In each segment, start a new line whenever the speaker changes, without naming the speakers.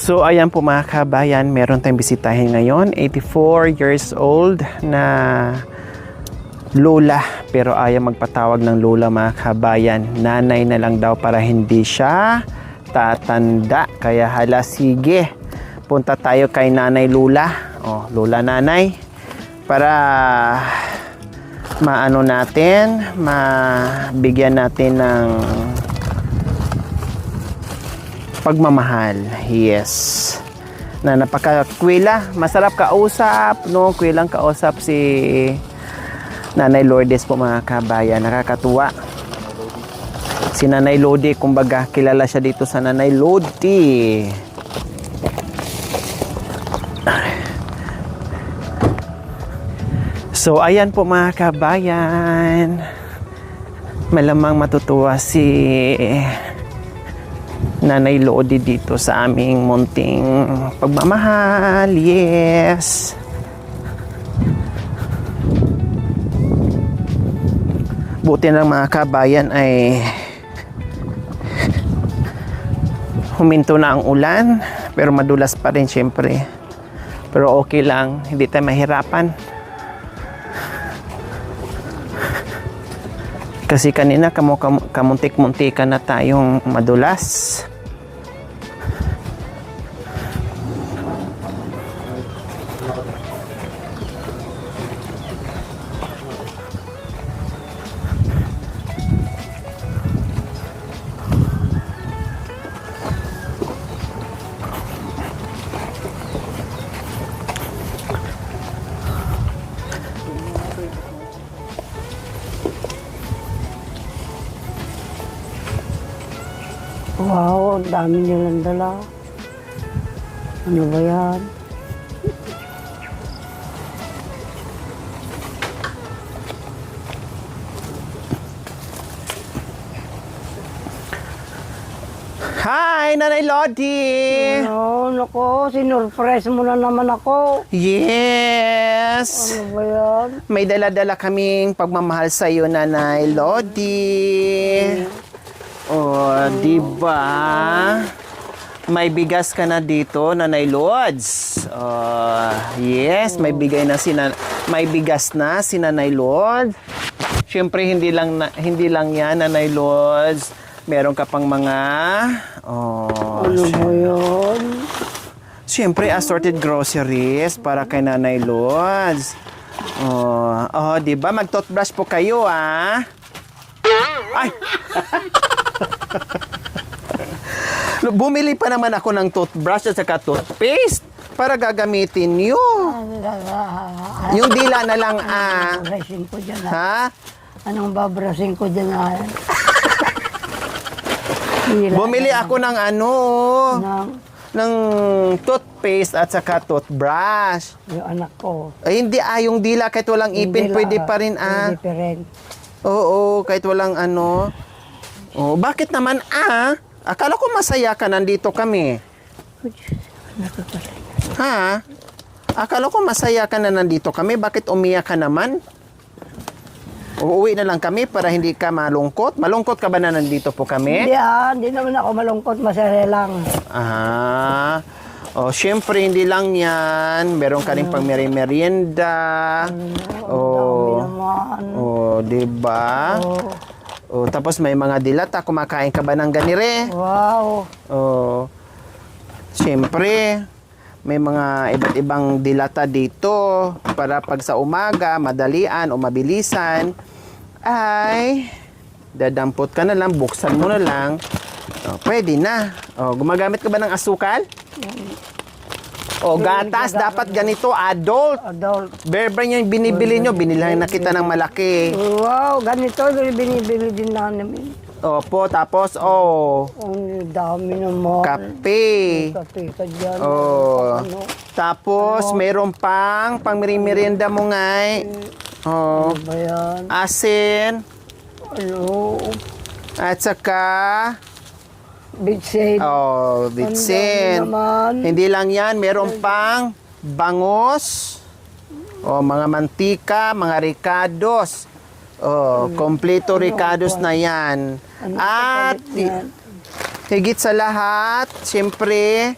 So ayan po mga kabayan, meron tayong bisitahin ngayon, 84 years old na lola, pero ayaw magpatawag ng lola mga kabayan, nanay na lang daw para hindi siya tatanda. Kaya hala, sige, punta tayo kay nanay lola, lola nanay, para maano natin, mabigyan natin ng pagmamahal. Yes. Na napaka-kwela. Masarap kausap, no? Kwelang kausap si Nanay Lourdes po mga kabayan. Nakakatuwa. Si Nanay Lodi, kumbaga, kilala siya dito sa Nanay Lodi. So, ayan po mga kabayan. Malamang matutuwa si Nanay Lodi dito sa aming munting pagmamahal. Yes. Buti ng mga kabayan ay huminto na ang ulan, pero madulas pa rin syempre. Pero okay lang, hindi tayo mahirapan. Kasi kanina kamuntik-muntikan na tayong madulas.
Wow, ang dami nilang dala. Ano ba yan?
Hi, Nanay Lodi!
Ano, nako, sinurprise mo na naman ako.
Yes!
Ano ba yan?
May dala-dala kaming pagmamahal sa iyo, Nanay Lodi. Diba? May bigas ka na dito, Nanay Lods. Yes, may bigas na si Nanay Lod. Siyempre hindi lang 'yan, Nanay Lods. Meron ka pang mga
Ano ba yan?
siyempre assorted groceries para kay Nanay Lods. Diba? Mag-toothbrush po kayo, ah. Ay! Bumili pa naman ako ng toothbrush at saka toothpaste para gagamitin nyo. Yung dila na lang,
Babrashing ko dyan,
ha?
Anong babrashing ko dyan,
Bumili ako ng ng toothpaste at saka toothbrush.
Yung anak ko.
Ay, hindi, yung dila kahit walang ipin, pwede pa rin,
Different.
Oo, kahit walang bakit naman, Akala ko masaya ka, nandito kami. Ha? Akala ko masaya ka na nandito kami. Bakit umiyak ka naman? Uuwi na lang kami para hindi ka malungkot. Malungkot ka ba na nandito po kami?
Hindi naman ako malungkot. Masaya lang.
Syempre, hindi lang yan. Meron ka rin pang merienda.
Dami naman.
Diba? Tapos may mga dilata. Kumakain ka ba ng ganire?
Wow.
Siyempre, may mga iba't ibang dilata dito para pag sa umaga, madalian o mabilisan, ay dadampot ka na lang, buksan mo na lang. Pwede na. Gumagamit ka ba ng asukal? Gatas, dapat ganito, adult. Bear brand yung binibili nyo, binilhan na kita ng malaki.
Wow, ganito, binibili din namin.
Opo, tapos,
Ang dami naman.
kape.
Kape ka dyan.
Tapos, meron pang merienda mo ngay.
Ano ba yan?
Asin. At saka,
Bitsin.
bitsin. Hindi lang yan, meron pang bangos. Mga mantika, mga ricados. Kompleto ricados na yan. At higit sa lahat, siyempre,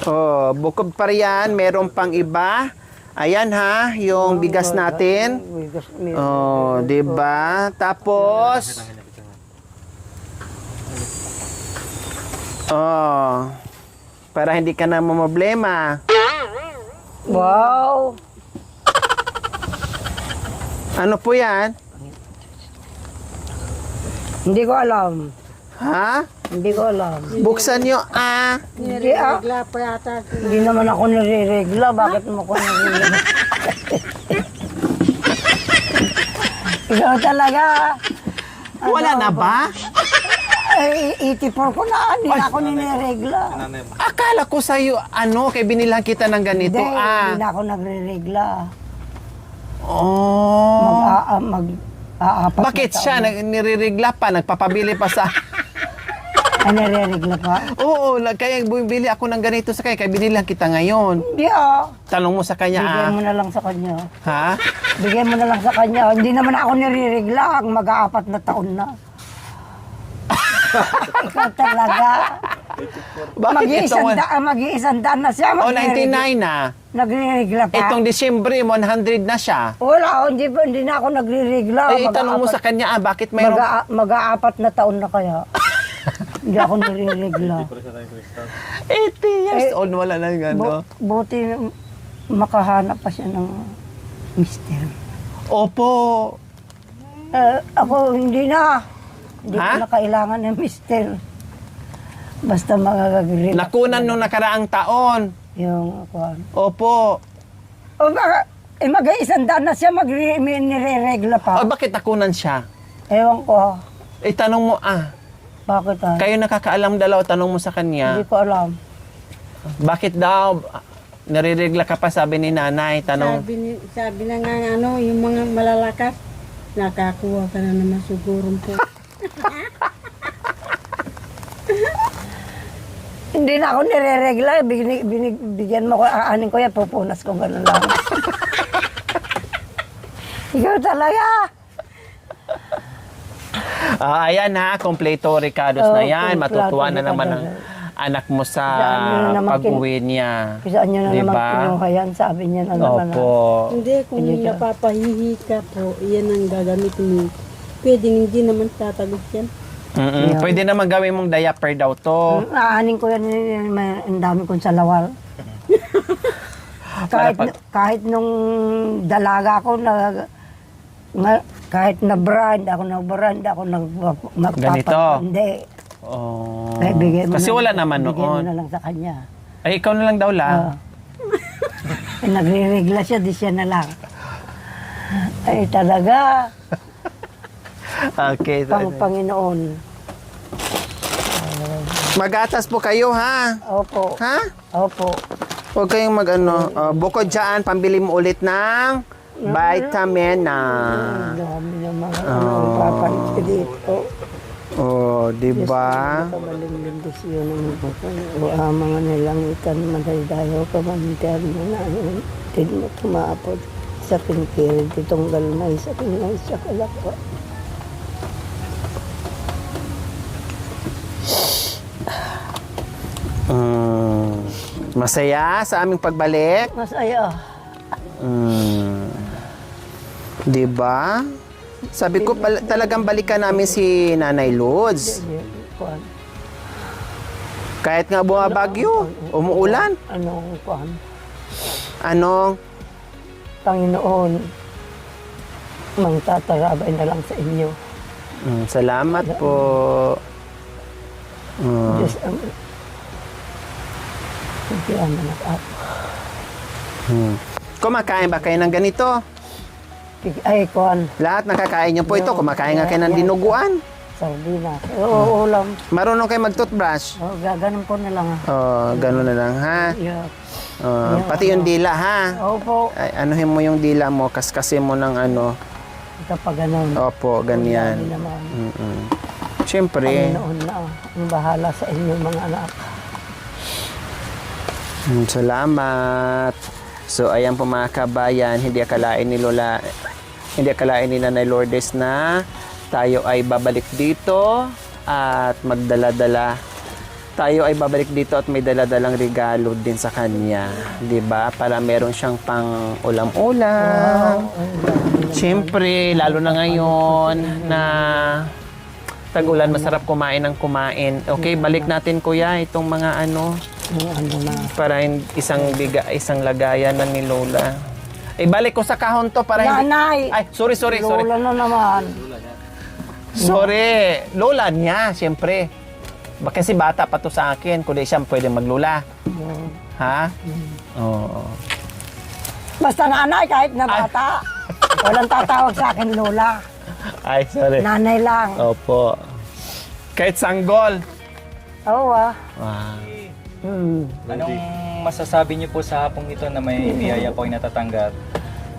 Oh, bukod pa riyan, meron pang iba. Ayan ha, yung bigas natin.
Bigas,
Oh, 'di ba? Tapos oh, para hindi ka na mamroblema.
Wow!
Ano po 'yan?
Hindi ko alam.
Ha?
Hindi ko alam.
Buksan nyo,
Hindi Hindi naman ako nire-regla. Bakit mo ko nire-regla? Ikaw talaga.
Wala na ba?
Ay, 84 ko na. Hindi na ako nire-regla.
Akala ko sa'yo, kay binilang kita ng ganito,
Hindi, hindi na ako nagre-regla.
Oh.
Mag-aapat
Bakit siya nire-regla pa, nagpapabili pa sa...
Ay, nire-regla pa?
Oo, kaya bumili ako ng ganito sa kaya binilang kita ngayon.
Hindi
Tanong mo sa kanya,
Bigyan mo na lang sa kanya.
Ha?
Bigyan mo na lang sa kanya. Hindi naman ako nire-regla. Ang mag-aapat na taon na. Ikaw talaga.
Bakit itong...
Mag-iisang daan na siya.
99 na.
Nagre-regla pa?
Itong Disyembre, 100 na siya.
Wala, hindi na ako nagre-regla.
Ay, itanong mo sa kanya, bakit mayroon...
Mag-aapat na taon na kaya. Hindi ako nire-regla.
80 years old, wala na yung
Buti makahanap pa siya ng mister.
Opo.
Ako hindi na. Hindi ko
Ha?
na kailangan ng mister. Basta magagagri.
Nakunan nung nakaraang taon.
Yung kwan.
Opo.
O baka, mag-iisang daan na siya nire-regla pa.
O bakit nakunan siya?
Ewan ko.
Tanong mo,
Bakit
kayo nakakaalam dalaw, tanong mo sa kanya.
Hindi ko alam.
Bakit daw, nariregla ka pa, sabi ni nanay, tanong.
Sabi na nga yung mga malalakas, nakakuha ka na naman sigurong po.
Hindi na ako nire-regla. Bigyan mo ko, aanin ko yan, pupunas ko, gano'n lang. Ikaw talaga.
Ayan ha, kompleto Ricardos na yan. Matutuwa na naman ang anak mo sa pag-uwi niya.
Saan nyo na
diba?
naman kinuha yan? Sabi niya na naman.
Opo.
Hindi, kung napapahihi ka po, yan ang gagamit mo. Pwede hindi naman tatagos yan.
Yeah.
Pwede naman gawin mong diaper daw to.
Aanin ko yan, ang dami kong salawal. kahit nung dalaga ako, kahit na brand, ako magpapag...
Ganito?
Hindi.
Oh.
Ay,
Kasi wala naman
Bigyan mo
noon.
na lang sa kanya.
Ay, ikaw na lang daw lang.
Nagre-regla siya, di siya na lang. Ay, talaga.
Okay.
Panginoon.
Magatas po kayo, ha?
Opo.
Ha?
Opo.
Huwag kayong bukod dyan, pambili mo ulit ng vitamin na.
Ang dami ng mga papalit ko dito.
Oh, di ba?
Kabaling bendisyon ng mga nilangitan, madaydayo ka maniter mo na tin mo tumapod sa pinkirin, titunggal na isa kinay sa kalakwa.
Masaya sa aming pagbalik.
Masaya.
Di ba? Sabi ko talagang balikan namin si Nanay Lods. Kahit nga bumabagyo, umuulan.
Anong kuhan?
Anong?
Panginoon, mangtatarabay na lang sa inyo.
Salamat po.
Diyos ang... Hindi ang anak.
Kumakain ba kayo ng ganito?
Ay, kuhan.
Lahat nakakain niyo po ito. Kumakain nga kayo ng dinuguan.
Sardinas. Oo, ulam.
Marunong kayo mag-toothbrush?
Gaganon po na lang.
Gano'n na lang, ha?
Yeah.
Pati yung dila, ha?
Opo.
Ay, anuhin mo yung dila mo, kaskasin mo ng ano.
Kapag ganon.
Opo, ganyan.
Hindi naman.
Siyempre.
Panginoon na ang bahala sa inyo mga anak.
Salamat. So, ayan po mga kabayan, hindi akalain ni Nanay Lourdes na tayo ay babalik dito at magdala-dala tayo ay babalik dito at may dala-dalang regalo din sa kanya. 'Di ba? Para meron siyang pang ulam-ulam. Siyempre, lalo na ngayon na tag-ulan, masarap kumain ng kumain. Okay, balik natin kuya itong mga ano para isang lagayan na ni Lola. Balik ko sa kahon to para hindi...
Nanay!
Ay, sorry.
Lola na naman.
Sorry. Lola niya, siyempre. Kasi bata pa to sa akin. Kundi siya pwede maglula. Ha? Oo.
Basta nanay, kahit na bata. Walang tatawag sa akin Lola.
Ay, sorry.
Nanay lang.
Opo. Kahit sanggol.
Oo
Wow.
Anong masasabi niyo po sa hapong ito na may biyaya po ay natatanggap?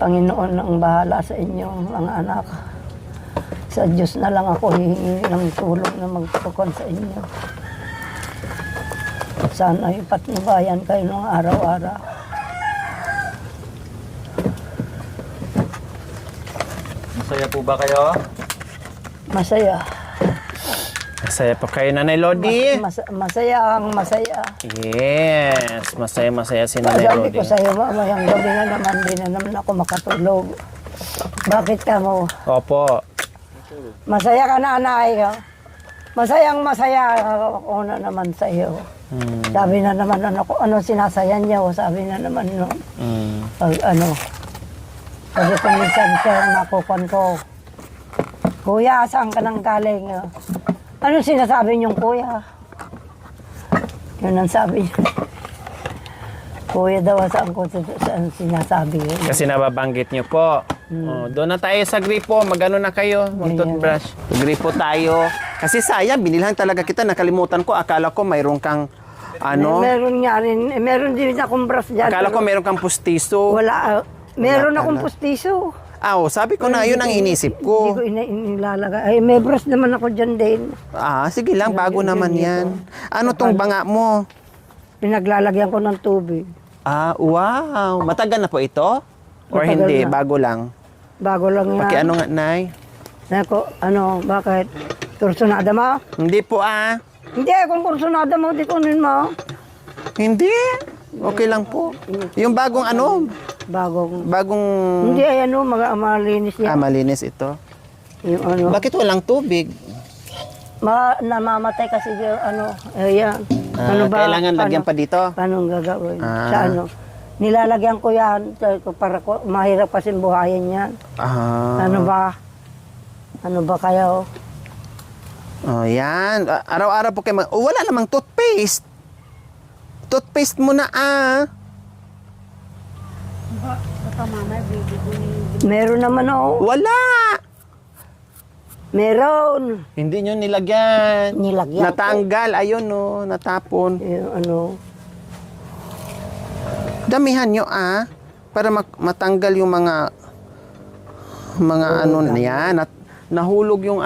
Panginoon ang bahala sa inyo, mga anak. Sa Diyos na lang ako hihingi ng tulong na magpapakon sa inyo. Sana ipatnubayan kayo ng araw-araw.
Masaya po ba kayo?
Masaya.
Masaya pa kayo, Nanay Lodi?
Masaya ang masaya.
Yes. Masaya si Nanay
Sabi
Lodi.
ko sa'yo, mamayang gabi na naman, di na naman ako makatulog. Bakit ka mo?
Opo.
Masaya ka, nanay. Masayang masaya ako na naman sa iyo. Sabi na naman, ano sinasayan niya, sabi na naman, no, pag sabi ko minsan, sir, nakukuhan ko. Kuya, saan ka nang galing? Ano sinasabi niyong kuya? Yun ang sabi niya. Kuya daw, saan sinasabi yun?
Kasi nababanggit niyo po. Doon na tayo sa gripo. Magano na kayo? Mag-toothbrush. Gripo tayo. Kasi sayang, binilhan talaga kita. Nakalimutan ko. Akala ko mayroon kang
Meron nga rin. Meron din akong brush dyan.
Akala ko mayroon kang pustiso.
Wala. Meron akong pustiso.
Sabi ko na, yun ang inisip ko.
Hindi ko inilalagay. Ay, may brush naman ako dyan din.
Sige lang, bago naman yan. Ano tong banga mo?
Pinaglalagyan ko ng tubig.
Wow. Matagal na po ito? Or
Matagal
hindi?
na.
Bago lang?
Bago lang yan.
Ano nga, Nay?
Nako, bakit? Kursunada mo?
Hindi po
Hindi, kung kursunada mo, di kunin mo.
Hindi. Okay lang po. Yung bagong Bagong...
Hindi, malinis yan.
malinis ito.
Yung
Bakit walang tubig?
namamatay kasi yung yan.
Kailangan lagyan pa dito?
Paano gagawin? Sa nilalagyan ko yan para mahirap kasi buhayin yan. Ano ba kayo?
Yan. Araw-araw po kayo wala namang toothpaste. Toothpaste mo na
Meron naman
Wala!
Meron.
Hindi nyo nilagyan.
Nilagyan
Natanggal. Ayun natapon.
Yung
Damihan nyo para matanggal yung mga niyan. Nahulog yung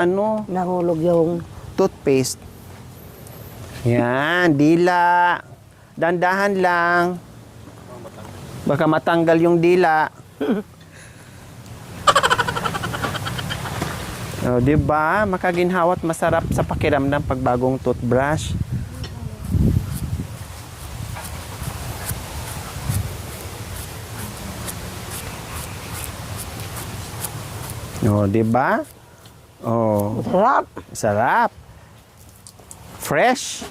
nahulog yung
toothpaste. Yan, dila. Dandahan lang. Baka matanggal yung dila. Di ba? Makaginhawat masarap sa pakiramdam pag bagong toothbrush. Di ba?
sarap.
Sarap. Fresh.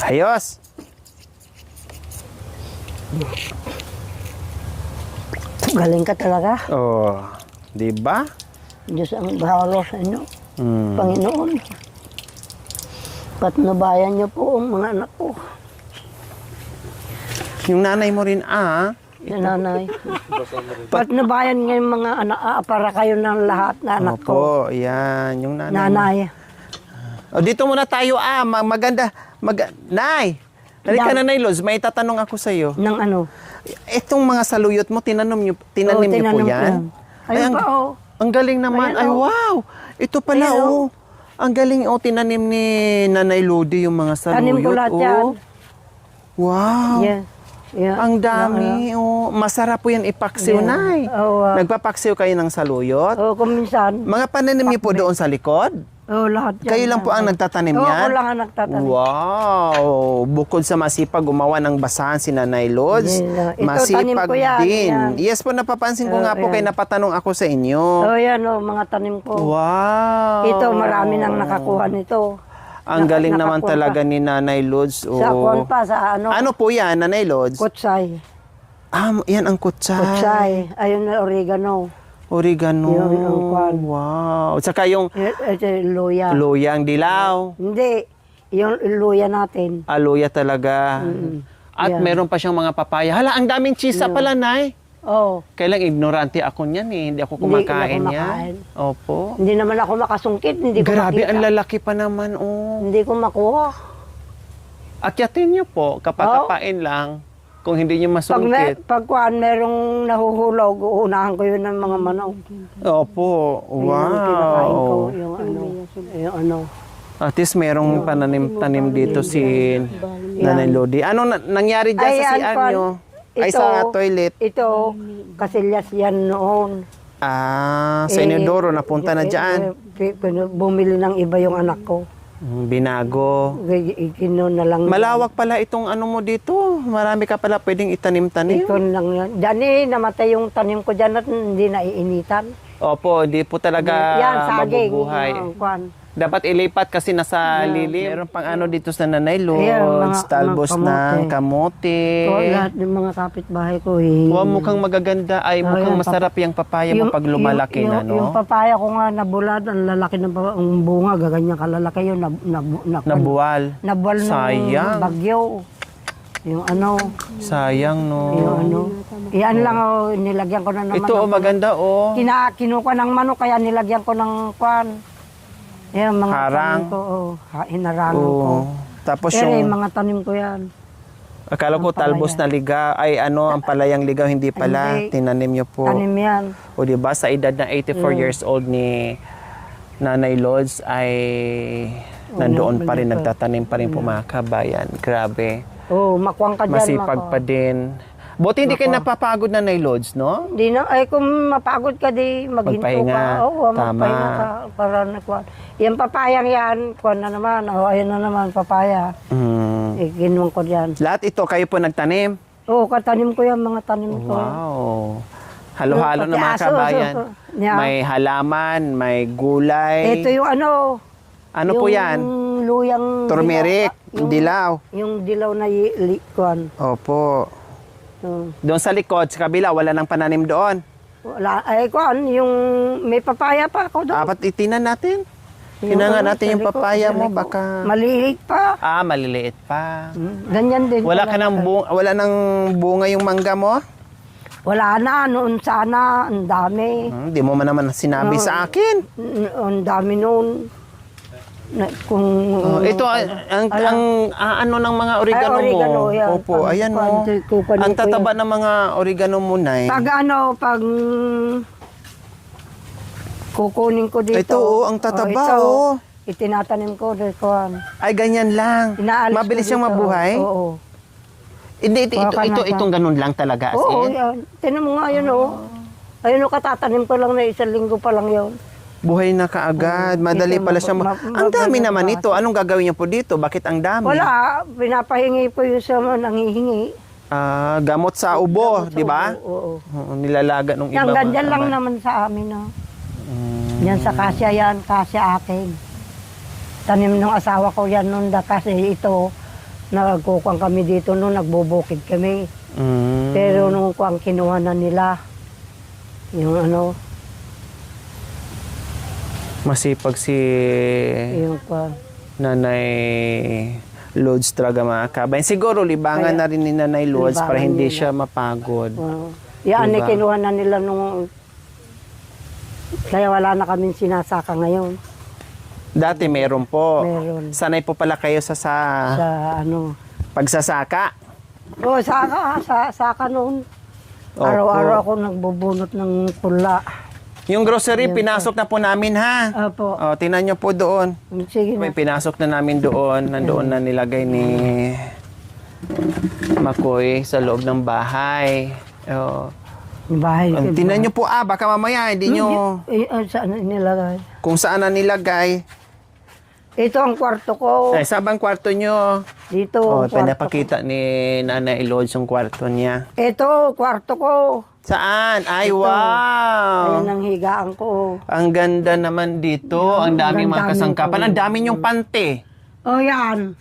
Ayos.
Galing ka talaga.
Di ba?
Diyos ang bahala sa inyo. Panginoon. Patnubayan niyo po ang mga anak ko.
Yung nanay mo rin,
Yung nanay. Patnubayan niyo yung mga anak, para kayo ng lahat na anak ko.
Opo, yan. Yung nanay.
Nanay.
Dito muna tayo, maganda. Nay! Halika, Nanay Lods, may tatanong ako sa iyo.
Ng ano?
Itong mga saluyot mo, tinanim niyo po yan?
Ayun pa,
Ang galing naman.
Ayan,
Ay, wow! Ito pala,
Ayan,
Ang galing, tinanim ni Nanay Lodi yung mga saluyot.
Tanim ko lahat yan.
Wow.
Yes. Yeah.
Ang dami. Oh. Masarap po yan ipaksiw, Nay.
Oo.
Nagpapaksiw kayo ng saluyot?
Oo, kung minsan.
Mga pananim niyo po doon sa likod?
Oo, lahat yan.
Kayo lang po ang nagtatanim
Oo,
yan?
ako lang ang nagtatanim.
Wow! Bukod sa masipag gumawa ng basahan si Nanay Lods,
Yeah. Ito, tanim
masipag
ko yan,
din.
yan.
Yes po, napapansin ko nga po
yan.
kay napatanong ako sa inyo.
Oo, yan mga tanim ko.
Wow!
Ito, marami nang nakakuha nito.
Ang galing naman
nakakuha
talaga ni Nanay Lods.
Sa kuwan pa, sa ano,
Ano po yan, Nanay Lods?
kutsay.
Yan ang kutsay.
Kutsay. Ayun na oregano.
Oregano.
Yun ang kwan.
Wow. Tsaka yung
Ito, luya.
luya, ang dilaw.
Hindi. Yung luya natin.
Luya talaga. At
Yan.
meron pa siyang mga papaya. Hala, ang daming chisa pala, Nay.
Oh,
Kailang ignorante ako niyan eh. Hindi ako
Hindi ka
kumakain
kumakain.
yan. Opo.
hindi naman ako makasungkit. Hindi ko
Grabe,
makita.
ang lalaki pa naman. Oh.
Hindi ko makuha.
Akyatin niyo po kapag
Oh.
kapain lang. Kung hindi niyo
Pag,
masungkit.
pagkuhan, merong nahuhulog, uunahan ko yun ng mga manok.
Opo.
Yung kinakain ko,
Wow.
yung ano.
At least merong pananim-tanim dito si Nanay Lodi. Ano nangyari dyan sa
Ayan,
CR
Kwan.
niyo? Ay,
Ito.
sa toilet.
Ito, kasilyas yan noon.
Sa Inodoro, napunta na dyan.
Bumili ng iba yung anak ko.
Binago.
Kinuha na lang.
Malawak pala itong ano mo dito. Marami ka pala pwedeng itanim-tanim.
Ito lang yan. Diyan namatay yung tanim ko dyan at hindi naiinitan.
Opo, hindi po talaga
Yan, saging.
mabubuhay.
Kwan.
Dapat ilipat kasi nasa lilim. Meron pang ano dito sa Nanay Lods,
Ayan,
talbos ng kamote.
So, lahat ng mga kapitbahay ko.
Wow, mukhang magaganda. Ay, mukhang
Ayan,
masarap yung papaya mo pag lumalaki na, no?
Yung papaya ko nga nabulad, ang lalaki ng ang bunga, gaganyan kalalaki yun,
Nabuwal.
nabuwal ng
Sayang.
bagyo. Yung ano,
Sayang, no?
yung ano. Yan lang, nilagyan ko na naman.
Ito, maganda, oh.
Kinuha ng manok, kaya nilagyan ko ng kwan. Yan, mga
Harang.
tanim ko, hinarangan ko.
Oh. Tapos
Pero yung
yung,
mga tanim ko yan.
akala ko
ang
talbos na ligaw. Ay, ano, ang palayang ligaw, hindi pala.
Hindi.
Tinanim niyo po.
Tanim yan.
O di ba sa edad na 84 years old ni Nanay Lods ay nandoon pa rin, nagtatanim pa rin po mga kabayan. Grabe.
Oh, makuwang ka dyan.
Masipag pa din. Buti hindi kayo napapagod, Nanay Lods, no?
Di na, ay kung mapagod ka di, maghinto
Magpahinga.
ka. Oo,
Tama.
magpahinga ka. Para nakuha. Yung papayang yan, kuha na naman. Oh, ayun na naman, papaya. Ginuwang ko dyan.
Lahat ito kayo po nagtanim.
Oo, katanim ko yan, mga tanim ko.
Wow. Halo-halo na mga
Pati aso,
kabayan.
Yeah.
May halaman, may gulay.
Ito yung ano.
Ano po yan?
Yung luyang
Turmeric, dilaw.
Yung dilaw na kuhan.
Opo. Doon sa likod, sa kabila, wala nang pananim doon.
Wala, ay kuhan, yung may papaya pa ako doon.
Dapat itinan natin. Tinanga natin yung papaya mo, baka...
Maliit pa.
Maliliit pa.
Ganyan din.
Wala nang bunga yung mangga mo?
Wala na, noon sana, ang dami.
Hindi mo man naman sinabi sa akin.
Ang dami noon.
Ito, ang ano ng mga oregano,
oregano,
mo.
yan.
Opo, ayan mo.
Kukunin
Ang
ko
tataba ng mga oregano mo, Nay.
pag kukunin ko dito.
Ito, ang tataba,
ito, itinatanim ko dito.
Ay, ganyan lang.
Inaalis
Mabilis
ko
siyang
dito.
mabuhay?
Oo.
Hindi,
Baka nasa-
itong ganun lang talaga, as
Oo,
in?
yan. Tinan mo nga yun, Ayun, katatanim ko lang na 1 linggo pa lang yun.
Buhay na kaagad. Madali
Ito,
pala siya. Ang dami naman ito. Anong gagawin niyo po dito? Bakit ang dami?
Wala, pinapahingi po yung sa nangihingi.
Gamot sa ubo, di ba?
Oo.
Oo, nilalaga nung iba.
Yan,
mga
ganyan lang
kabayan.
naman sa amin, Yan sa kasya yan, kasya akin. Tanim ng asawa ko yan noon kasi ito, nagkukuhan kami dito noon, nagbubukid kami. Pero nung kuang kinuha na nila, yung ano,
Masipag si
yung kuang.
Nanay Lods talaga mga kabayan. Siguro libangan na rin ni Nanay Lods para
Libangan
hindi
nila.
siya mapagod.
Yan,
Diba?
kinuha na nila nung, kaya wala na kaming sinasaka ngayon.
Dati meron po.
Meron.
Sanay po pala kayo sa
Sa ano,
pagsasaka.
saka noon.
Opo.
Araw-araw ako nagbubunot ng pula.
Yung grocery, pinasok na po namin, ha?
Opo.
Tinan nyo po doon.
Sige
May
na.
pinasok na namin doon. Nandoon na nilagay ni Makoy sa loob ng bahay. Oh.
Yung bahay.
Tingnan nyo po baka mamaya hindi nyo
Saan nilagay?
kung saan na nilagay.
Ito ang kwarto ko.
Ay, sabang kwarto nyo.
Dito.
Oh,
ang kwarto
pinapakita ni Nanay Lods yung kwarto niya.
ko. Ito, kwarto ko.
Saan? Ay,
Ito.
wow!
Ayan ang higaan ko.
Ang ganda naman dito. Ang daming mga
daming
kasangkapan.
ko.
Ang dami yung pante.
Oh, yan.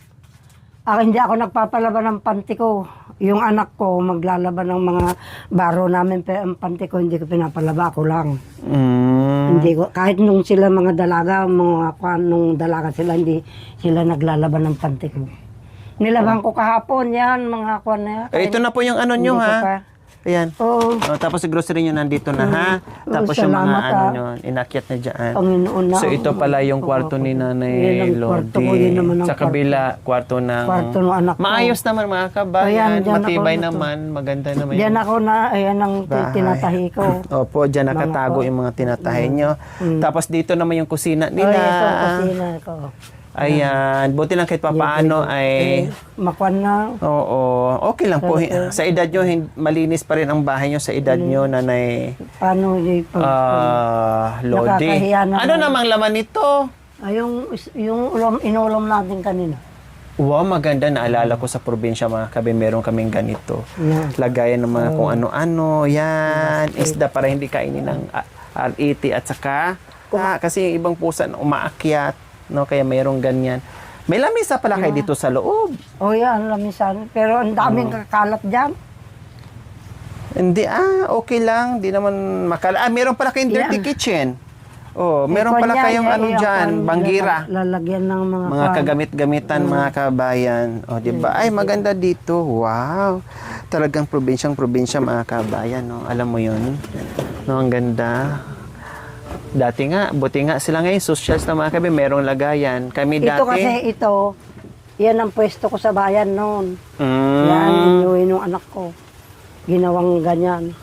Hindi ako nagpapalaban ng panty ko. Yung anak ko maglalaban ng mga baro namin, pero ang panty ko hindi ko pinapalaba, ako lang. Hindi ko, kahit nung sila mga dalaga, nung dalaga sila, hindi sila naglalaban ng panty ko. Nilaban ko kahapon yan, mga kwan na yan.
Ito na po yung ano nyo,
Hindi ko
ha?
pa.
Ayan.
Oh,
Oh, tapos yung grocery nyo nandito na, ha? Tapos yung mga
salamat,
ano nyo, inakyat na dyan.
Panginoon na.
So ito pala yung kwarto ni
Yan
Nanay
ang kwarto ko,
Lodi.
yun naman ang
Sa kabila, kwarto ng...
Kwarto ng anak ko.
Maayos naman mga kabayan.
Ayan, dyan
Matibay
ako
naman. Maganda naman
Diyan ako na, ayan ang
bahay.
tinatahi ko.
Opo, dyan nakatago yung mga tinatahe nyo. Tapos dito naman yung kusina nila.
Ito ang kusina ko.
Ayan. Buti lang kahit papaano ay...
Makwan na.
Oo. Okay lang po. Sa edad nyo, malinis pa rin ang bahay nyo sa edad nyo, Nanay
Paano yung
Lodi.
Nakakahiya naman.
Ano namang laman nito?
yung inulam natin kanina.
Wow, maganda. Naalala ko sa probinsya mga kabe, meron kaming ganito.
Yan.
Lagayan ng mga kung ano-ano. Yan. Isda para hindi kainin ng RET at saka kasi yung ibang pusa na umaakyat. No? Kaya mayroong ganyan. May lamisa pala kayo dito sa loob.
Oh, yan, lamisan. Pero ang daming kakalat dyan.
Hindi, okay lang. Di naman meron pala kayong dirty kitchen. Oh, meron pala kayong ano dyan, banggira.
Lalagyan ng mga
Mga kagamit-gamitan, mga kabayan. O, di ba? Ay, maganda dito. Wow. Talagang probinsyang-probinsya, mga kabayan. No? Alam mo yun? No, ang ganda. Dati nga, buti nga sila ngayon, socials na mga kabayan, merong lagayan. Kami dati...
Ito kasi yan ang pwesto ko sa bayan noon.
Mm,
Yan, inuwi nung anak ko. Ginawang ganyan.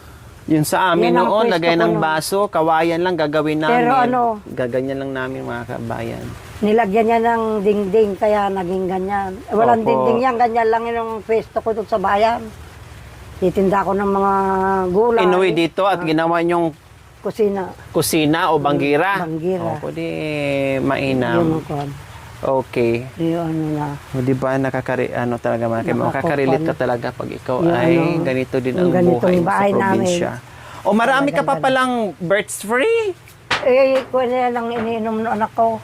yun sa amin
Yan ang
noon,
pwesto
lagay
ko
ng
noon.
baso, kawayan lang gagawin namin.
Pero ano?
Gaganyan lang namin, mga kabayan.
Nilagyan niya ng dingding, kaya naging ganyan. Walang
Opo.
dingding yan, ganyan lang yung pwesto ko doon sa bayan. Titinda ko ng mga gulay.
Inuwi dito at ginawa yung
Kusina.
kusina o banggira.
Banggira.
O, pwede mainam.
Yung kwan.
Okay.
Yung ano na.
O, di ba talaga mga kaibigan, makaka-relate ka talaga pag ikaw
Yung
ay
ano,
ganito din
yung
ang
ganitong
buhay mo sa
bahay namin.
probinsya. O marami ka pa palang birds free.
Kung yan ang iniinom ng anak ko.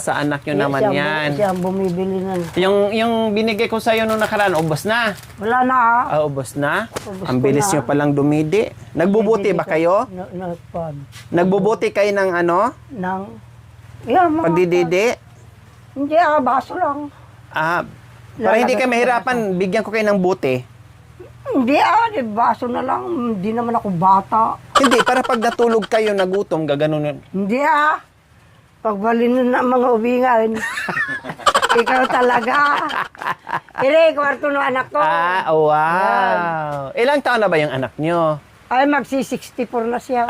Sa anak nyo naman yan.
Siya ang bumibili na.
Yung binigay ko sa'yo nung nakaraan, ubos na.
Wala na.
Ubos na?
Ubos
Ang
ko
bilis
na.
nyo palang dumidi. Nagbubuti ba kayo? Nagbubuti kayo ng ano?
Nang, yan, mga
Pagdididi?
Hindi, baso lang.
Para hindi kayo mahirapan, bigyan ko kayo ng buti.
Hindi, baso na lang. Hindi naman ako bata.
Hindi, para pag natulog kayo, nagutom, gaganon.
Hindi, pagbalin na mga ubingan. Ikaw talaga. Ire, kwarto ng anak ko.
Wow. Ilang taon na ba yung anak nyo?
Ay, magsi-64 na siya.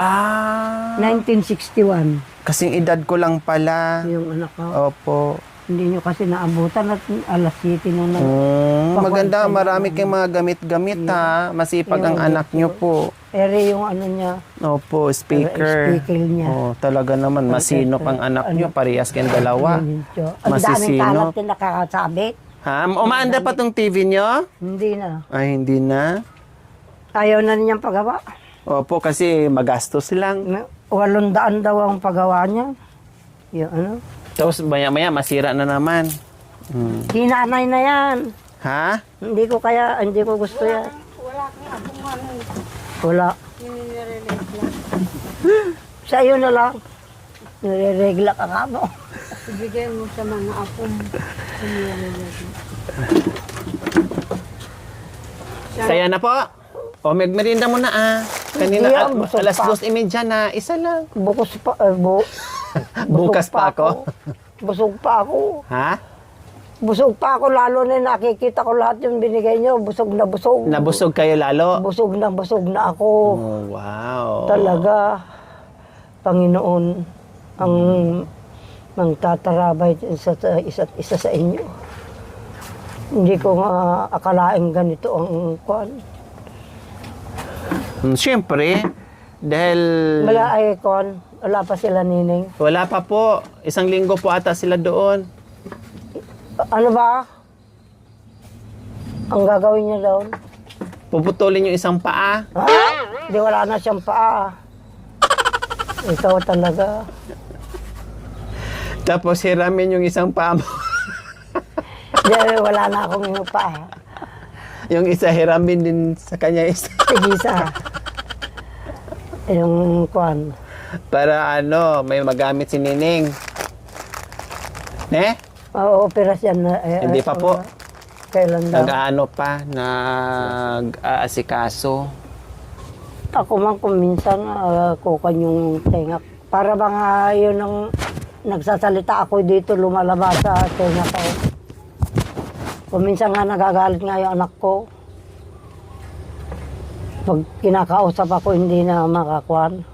1961.
Kasing edad ko lang pala.
Yung anak ko.
Opo.
Hindi nyo kasi naabutan at alas 7 nung
Maganda, marami kayong mga gamit-gamit ha. Masipag ang anak nyo po.
Ere yung ano niya.
Opo, speaker.
Speaker niya.
Talaga naman, masinop ang anak nyo. Parehas kayong dalawa.
Ang daming kalat na nakakasabit.
Umaanda pa tong TV nyo?
Hindi na.
Ay, hindi na.
Ayaw na niyang pagawa.
Opo, kasi magastos lang.
800 daw ang pagawa niya. Yung ano.
Tapos maya-maya, masira na naman.
Hinanay na yan.
Ha?
Hindi ko gusto yan.
Wala kang abungan.
Wala.
Nire-relate lang.
Sa iyo na lang. Nire-regla ka nga mo.
Ibigay mo sa mga apo mo. Nire-relate.
Saya na po. O, magmerinda mo na Kanina,
Hindi, busog
alas
pa.
2:30 na. Isa lang.
Bukas pa.
Bukas pa ako.
Busog pa ako.
Ha?
Busog pa ako. Lalo na nakikita ko lahat yung binigay niyo. Busog na busog.
Nabusog kayo lalo?
Busog na ako.
Oh, wow.
Talaga, Panginoon, ang magtatarabay sa isa't isa sa inyo. Hindi ko nga akalaing ganito ang kuan.
Siyempre, dahil
Wala ay kuan, wala pa sila nining.
wala pa po, 1 linggo po ata sila doon.
Ano ba? Ang gagawin niya daw?
Puputulin yung isang paa.
Ha? Di wala na siyang paa. Ikaw talaga.
Tapos hiramin yung isang paa mo.
Di, wala na akong paa.
Yung isa hiramin din sa kanya isa.
Tigisa. Yung kuan.
Para ano, may magamit si Nining. Ne?
Operasyon na.
Hindi pa po.
Kailan daw?
Nag-ano pa, nag-aasikaso.
Ako man kung minsan kukan yung tenga. Para bang yun ang nagsasalita ako dito lumalabas sa tenga ko. Kung minsan nga nagagalit nga yung anak ko. Pag kinakausap ako hindi na makakuan.